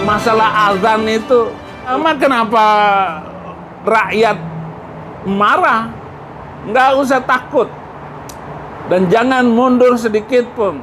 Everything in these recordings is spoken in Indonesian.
masalah azan itu, kenapa rakyat marah? Nggak usah takut. Dan jangan mundur sedikit pun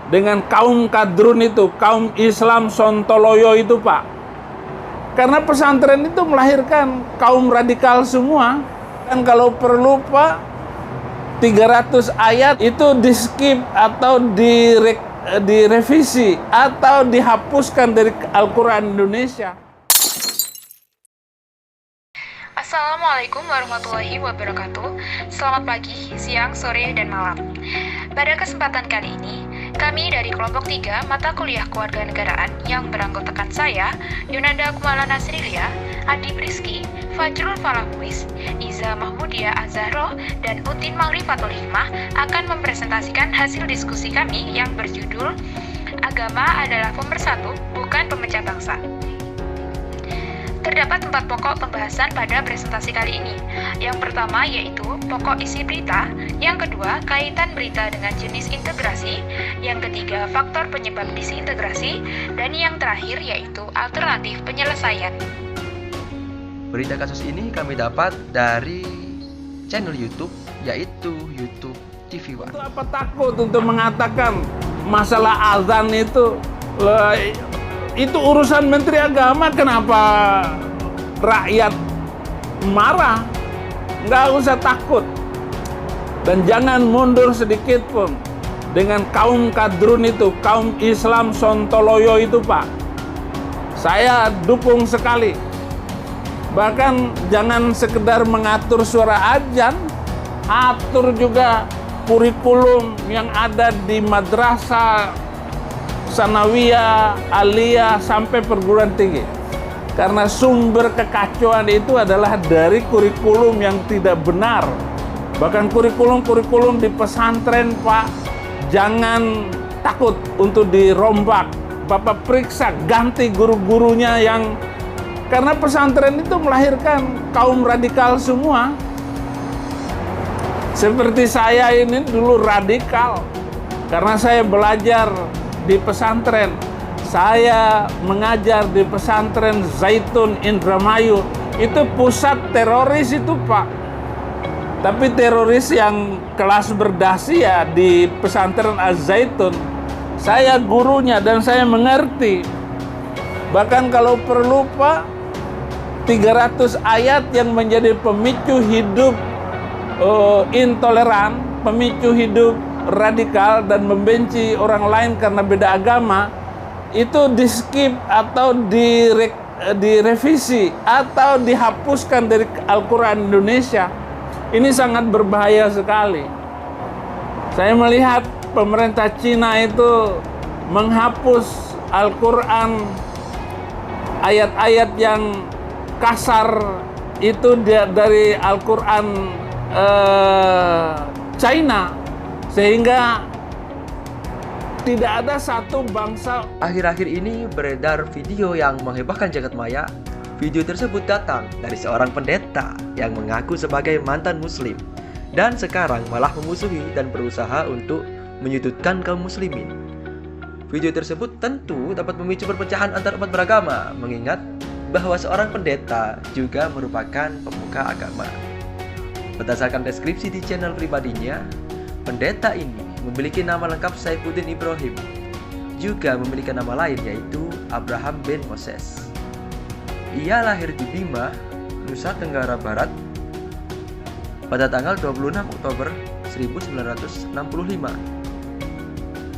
dengan kaum kadrun itu, kaum Islam Sontoloyo itu, Pak. Karena pesantren itu melahirkan kaum radikal semua. Dan kalau perlu, Pak, 300 ayat itu di-skip atau direvisi atau dihapuskan dari Al-Quran Indonesia. Assalamualaikum warahmatullahi wabarakatuh. Selamat pagi, siang, sore, dan malam. Pada kesempatan kali ini, kami dari kelompok 3 mata kuliah kewarganegaraan yang beranggotakan saya, Yunanda Kumala Nasrilia, Adi Rizky, Fajrul Falahuis, Iza Mahmudia Azahro, dan Utin Mangrifatul Hikmah akan mempresentasikan hasil diskusi kami yang berjudul Agama adalah Pemersatu, Bukan Pemecah Bangsa. Terdapat 4 pokok pembahasan pada presentasi kali ini. Yang pertama yaitu pokok isi berita, yang kedua kaitan berita dengan jenis integrasi, yang ketiga faktor penyebab disintegrasi, dan yang terakhir yaitu alternatif penyelesaian. Berita kasus ini kami dapat dari channel YouTube, yaitu YouTube TV One. Apa takut untuk mengatakan masalah azan itu urusan Menteri Agama, kenapa rakyat marah? Nggak usah takut. Dan jangan mundur sedikit pun dengan kaum kadrun itu, kaum Islam Sontoloyo itu, Pak. Saya dukung sekali. Bahkan jangan sekedar mengatur suara azan, atur juga kurikulum yang ada di madrasah, sanawiyah, aliyah, sampai perguruan tinggi. Karena sumber kekacauan itu adalah dari kurikulum yang tidak benar. Bahkan kurikulum di pesantren, Pak, jangan takut untuk dirombak. Bapak periksa, ganti guru-gurunya yang... Karena pesantren itu melahirkan kaum radikal semua. Seperti saya ini dulu radikal. Karena saya belajar di pesantren, saya mengajar di pesantren Zaitun Indramayu. Itu pusat teroris itu, Pak. Tapi teroris yang kelas berdasi ya di pesantren Az-Zaitun. Saya gurunya dan saya mengerti. Bahkan kalau perlu, Pak, 300 ayat yang menjadi pemicu hidup intoleran, pemicu hidup radikal dan membenci orang lain karena beda agama, itu di-skip atau direvisi atau dihapuskan dari Al-Quran Indonesia. Ini sangat berbahaya sekali. Saya melihat pemerintah Cina itu menghapus Al-Quran, ayat-ayat yang kasar itu dari Al-Quran China, sehingga tidak ada satu bangsa. Akhir-akhir ini beredar video yang menghebohkan jagat maya. Video tersebut datang dari seorang pendeta yang mengaku sebagai mantan muslim dan sekarang malah memusuhi dan berusaha untuk menyudutkan kaum muslimin. Video tersebut tentu dapat memicu perpecahan antar umat beragama, mengingat bahwa seorang pendeta juga merupakan pemuka agama. Berdasarkan deskripsi di channel pribadinya, pendeta ini memiliki nama lengkap Saifuddin Ibrahim, juga memiliki nama lain yaitu Abraham bin Moses. Ia lahir di Bima, Nusa Tenggara Barat pada tanggal 26 Oktober 1965.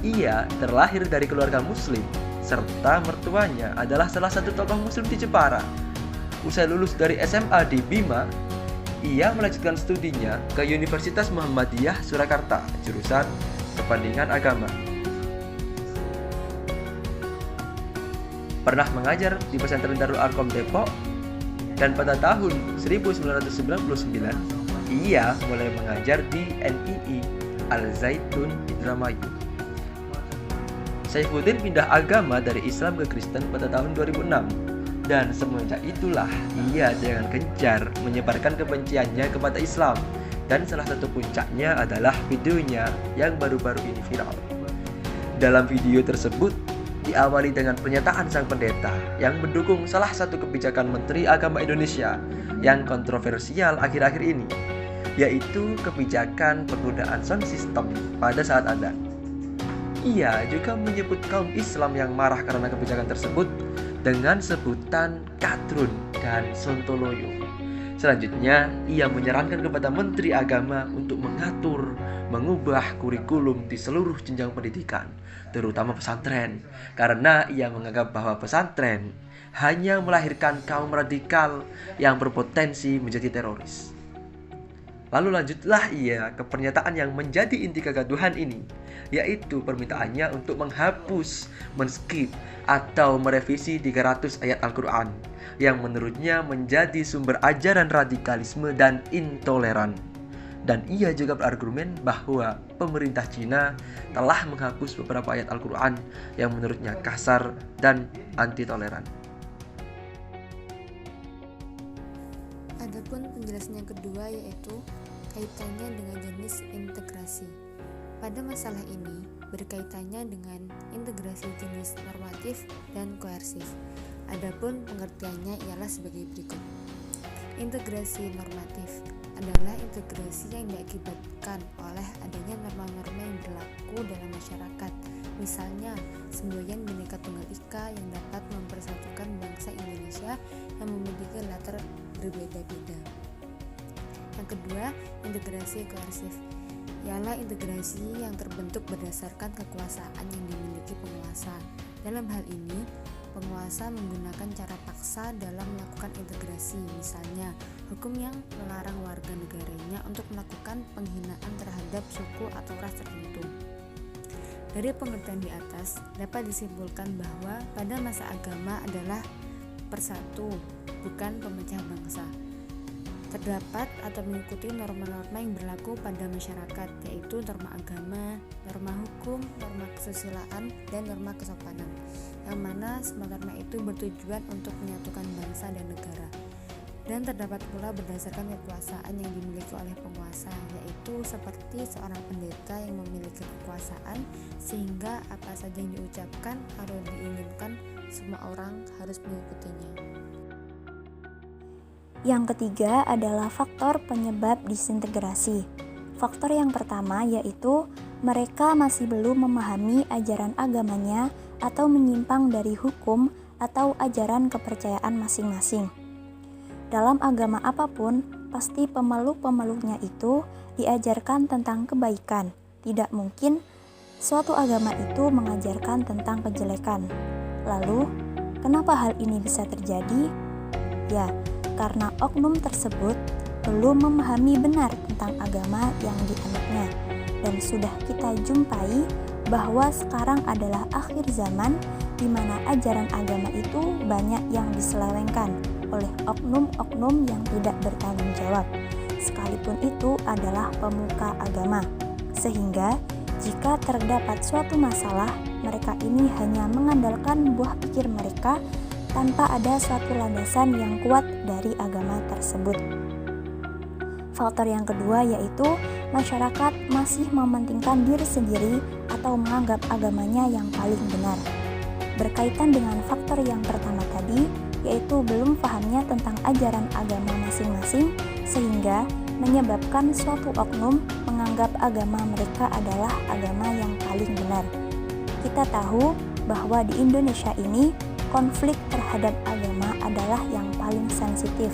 Ia terlahir dari keluarga muslim, serta mertuanya adalah salah satu tokoh muslim di Jepara. Usai lulus dari SMA di Bima, ia melanjutkan studinya ke Universitas Muhammadiyah Surakarta, jurusan Kepandingan Agama. Pernah mengajar di pesantren Darul Arkom Depok, dan pada tahun 1999 ia mulai mengajar di NII Al-Zaitun Indramayu. Saifuddin pindah agama dari Islam ke Kristen pada tahun 2006, dan semenjak itulah ia dengan gencar menyebarkan kebenciannya kepada Islam, dan salah satu puncaknya adalah videonya yang baru-baru ini viral. Dalam video tersebut, diawali dengan pernyataan sang pendeta yang mendukung salah satu kebijakan Menteri Agama Indonesia yang kontroversial akhir-akhir ini, yaitu kebijakan penggunaan sound system pada saat adzan. Ia juga menyebut kaum Islam yang marah karena kebijakan tersebut dengan sebutan kadrun dan sontoloyo. Selanjutnya, ia menyarankan kepada Menteri Agama untuk mengubah kurikulum di seluruh jenjang pendidikan, terutama pesantren, karena ia menganggap bahwa pesantren hanya melahirkan kaum radikal yang berpotensi menjadi teroris. Lalu lanjutlah ia ke pernyataan yang menjadi inti kegaduhan ini, yaitu permintaannya untuk menghapus, men-skip, atau merevisi 300 ayat Al-Quran yang menurutnya menjadi sumber ajaran radikalisme dan intoleran. Dan ia juga berargumen bahwa pemerintah Cina telah menghapus beberapa ayat Al-Quran yang menurutnya kasar dan anti-toleran. Adapun penjelasan yang kedua yaitu kaitannya dengan jenis integrasi. Pada masalah ini berkaitannya dengan integrasi jenis normatif dan koersif. Adapun pengertiannya ialah sebagai berikut. Integrasi normatif adalah integrasi yang diakibatkan oleh adanya norma-norma yang berlaku dalam masyarakat. Misalnya, semboyan Bhinneka Tunggal Ika yang dapat mempersatukan bangsa Indonesia yang memiliki latar berbeda-beda. Yang kedua, integrasi koersif ialah integrasi yang terbentuk berdasarkan kekuasaan yang dimiliki penguasa. Dalam hal ini, penguasa menggunakan cara paksa dalam melakukan integrasi, misalnya hukum yang melarang warga negaranya untuk melakukan penghinaan terhadap suku atau ras tertentu. Dari pengertian di atas, dapat disimpulkan bahwa pada masa agama adalah persatu, bukan pemecah bangsa. Terdapat atau mengikuti norma-norma yang berlaku pada masyarakat, yaitu norma agama, norma hukum, norma kesusilaan, dan norma kesopanan, yang mana semua norma itu bertujuan untuk menyatukan bangsa dan negara. Dan terdapat pula berdasarkan kekuasaan yang dimiliki oleh penguasa, yaitu seperti seorang pendeta yang memiliki kekuasaan, sehingga apa saja yang diucapkan atau diinginkan, semua orang harus mengikutinya. Yang ketiga adalah faktor penyebab disintegrasi. Faktor yang pertama yaitu mereka masih belum memahami ajaran agamanya atau menyimpang dari hukum atau ajaran kepercayaan masing-masing. Dalam agama apapun, pasti pemeluk-pemeluknya itu diajarkan tentang kebaikan. Tidak mungkin suatu agama itu mengajarkan tentang kejelekan. Lalu, kenapa hal ini bisa terjadi? Ya, karena oknum tersebut belum memahami benar tentang agama yang dianutnya. Dan sudah kita jumpai bahwa sekarang adalah akhir zaman di mana ajaran agama itu banyak yang diselewengkan oleh oknum-oknum yang tidak bertanggung jawab, sekalipun itu adalah pemuka agama. Sehingga jika terdapat suatu masalah, mereka ini hanya mengandalkan buah pikir mereka tanpa ada suatu landasan yang kuat dari agama tersebut. Faktor yang kedua yaitu masyarakat masih mementingkan diri sendiri atau menganggap agamanya yang paling benar. Berkaitan dengan faktor yang pertama tadi, yaitu belum pahamnya tentang ajaran agama masing-masing, sehingga menyebabkan suatu oknum menganggap agama mereka adalah agama yang paling benar. Kita tahu bahwa di Indonesia ini konflik terhadap agama adalah yang paling sensitif,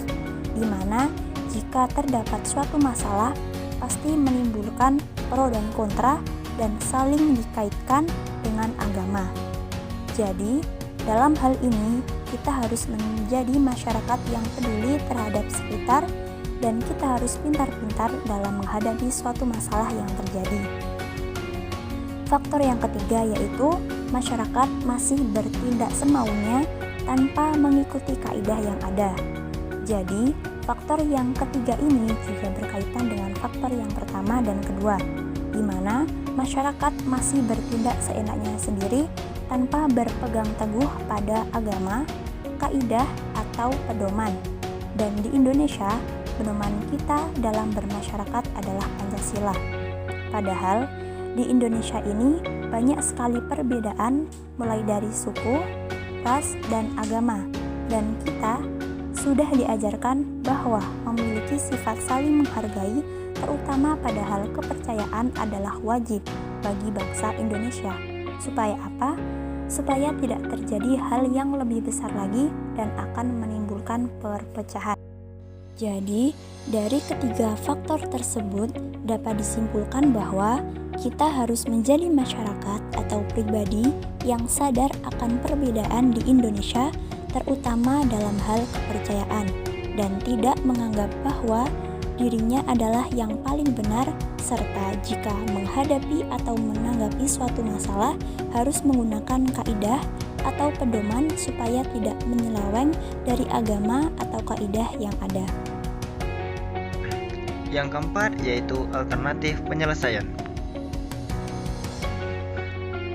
di mana jika terdapat suatu masalah pasti menimbulkan pro dan kontra dan saling dikaitkan dengan agama. Jadi, dalam hal ini kita harus menjadi masyarakat yang peduli terhadap sekitar dan kita harus pintar-pintar dalam menghadapi suatu masalah yang terjadi. Faktor yang ketiga yaitu masyarakat masih bertindak semaunya tanpa mengikuti kaidah yang ada. Jadi, faktor yang ketiga ini juga berkaitan dengan faktor yang pertama dan kedua, di mana masyarakat masih bertindak seenaknya sendiri tanpa berpegang teguh pada agama, kaidah, atau pedoman. Dan di Indonesia, pedoman kita dalam bermasyarakat adalah Pancasila. Padahal, Di Indonesia ini banyak sekali perbedaan mulai dari suku, ras, dan agama. Dan kita sudah diajarkan bahwa memiliki sifat saling menghargai, terutama pada hal kepercayaan adalah wajib bagi bangsa Indonesia. Supaya apa? Supaya tidak terjadi hal yang lebih besar lagi dan akan menimbulkan perpecahan. Jadi, dari ketiga faktor tersebut dapat disimpulkan bahwa kita harus menjadi masyarakat atau pribadi yang sadar akan perbedaan di Indonesia, terutama dalam hal kepercayaan, dan tidak menganggap bahwa dirinya adalah yang paling benar, serta jika menghadapi atau menanggapi suatu masalah harus menggunakan kaidah atau pedoman supaya tidak menyeleweng dari agama atau kaidah yang ada. Yang keempat yaitu alternatif penyelesaian.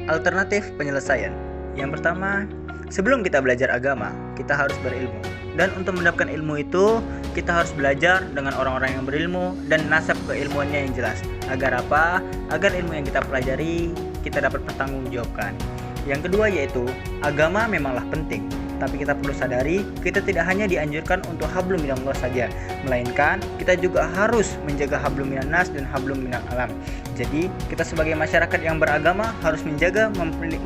Alternatif penyelesaian. Yang pertama, sebelum kita belajar agama, kita harus berilmu. Dan untuk mendapatkan ilmu itu, kita harus belajar dengan orang-orang yang berilmu dan nasab keilmuannya yang jelas. Agar apa? Agar ilmu yang kita pelajari, kita dapat bertanggungjawabkan. Yang kedua yaitu, agama memanglah penting. Tapi kita perlu sadari, kita tidak hanya dianjurkan untuk hablum minallah saja, melainkan kita juga harus menjaga hablum minannas dan hablum minal alam. Jadi, kita sebagai masyarakat yang beragama harus menjaga,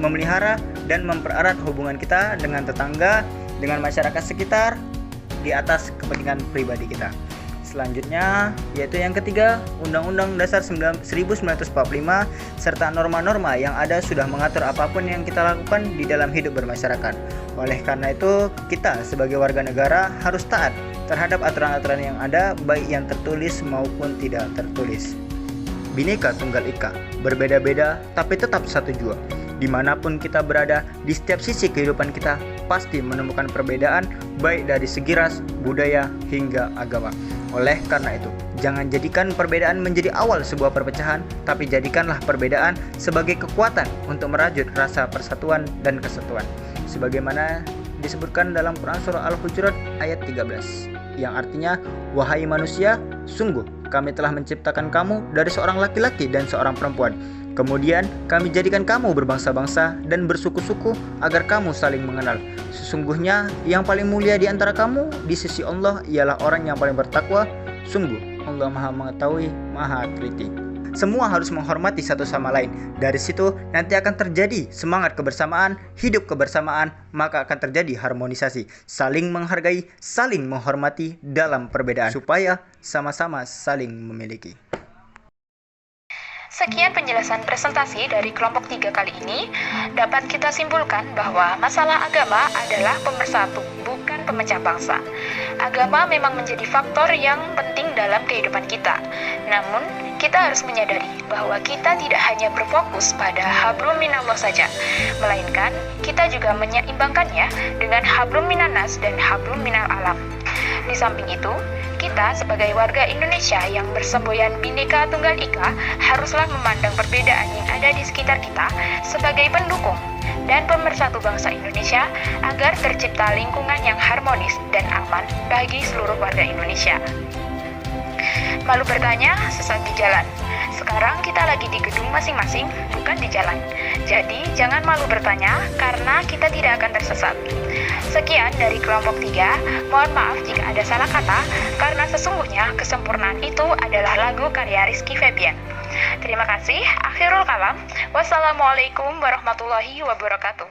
memelihara, dan mempererat hubungan kita dengan tetangga, dengan masyarakat sekitar, di atas kepentingan pribadi kita. Selanjutnya, yaitu yang ketiga, Undang-Undang Dasar 1945 serta norma-norma yang ada sudah mengatur apapun yang kita lakukan di dalam hidup bermasyarakat. Oleh karena itu, kita sebagai warga negara harus taat terhadap aturan-aturan yang ada, baik yang tertulis maupun tidak tertulis. Bhinneka Tunggal Ika, berbeda-beda tapi tetap satu jua. Dimanapun kita berada, di setiap sisi kehidupan kita pasti menemukan perbedaan, baik dari segi ras, budaya, hingga agama. Oleh karena itu, jangan jadikan perbedaan menjadi awal sebuah perpecahan, tapi jadikanlah perbedaan sebagai kekuatan untuk merajut rasa persatuan dan kesatuan. Sebagaimana disebutkan dalam Quran Surah Al-Hujurat ayat 13, yang artinya, wahai manusia, sungguh kami telah menciptakan kamu dari seorang laki-laki dan seorang perempuan. Kemudian kami jadikan kamu berbangsa-bangsa dan bersuku-suku agar kamu saling mengenal. Sesungguhnya yang paling mulia di antara kamu di sisi Allah ialah orang yang paling bertakwa. Sungguh Allah Maha Mengetahui, Maha Teliti. Semua harus menghormati satu sama lain. Dari situ nanti akan terjadi semangat kebersamaan, hidup kebersamaan, maka akan terjadi harmonisasi, saling menghargai, saling menghormati dalam perbedaan supaya sama-sama saling memiliki. Sekian penjelasan presentasi dari kelompok 3 kali ini. Dapat kita simpulkan bahwa masalah agama adalah pemersatu, bukan pemecah bangsa. Agama memang menjadi faktor yang penting dalam kehidupan kita. Namun, kita harus menyadari bahwa kita tidak hanya berfokus pada hablum minallah saja, melainkan kita juga menyeimbangkannya dengan hablum minannas dan hablum minal alam. Di samping itu, kita sebagai warga Indonesia yang bersemboyan Bhinneka Tunggal Ika haruslah memandang perbedaan yang ada di sekitar kita sebagai pendukung dan pemersatu bangsa Indonesia agar tercipta lingkungan yang harmonis dan aman bagi seluruh warga Indonesia. Malu bertanya, sesat di jalan. Sekarang kita lagi di gedung masing-masing, bukan di jalan. Jadi, jangan malu bertanya karena kita tidak akan tersesat. Sekian dari kelompok 3, mohon maaf jika ada salah kata, karena sesungguhnya kesempurnaan itu adalah lagu karya Rizky Febian. Terima kasih, akhirul kalam. Wassalamualaikum warahmatullahi wabarakatuh.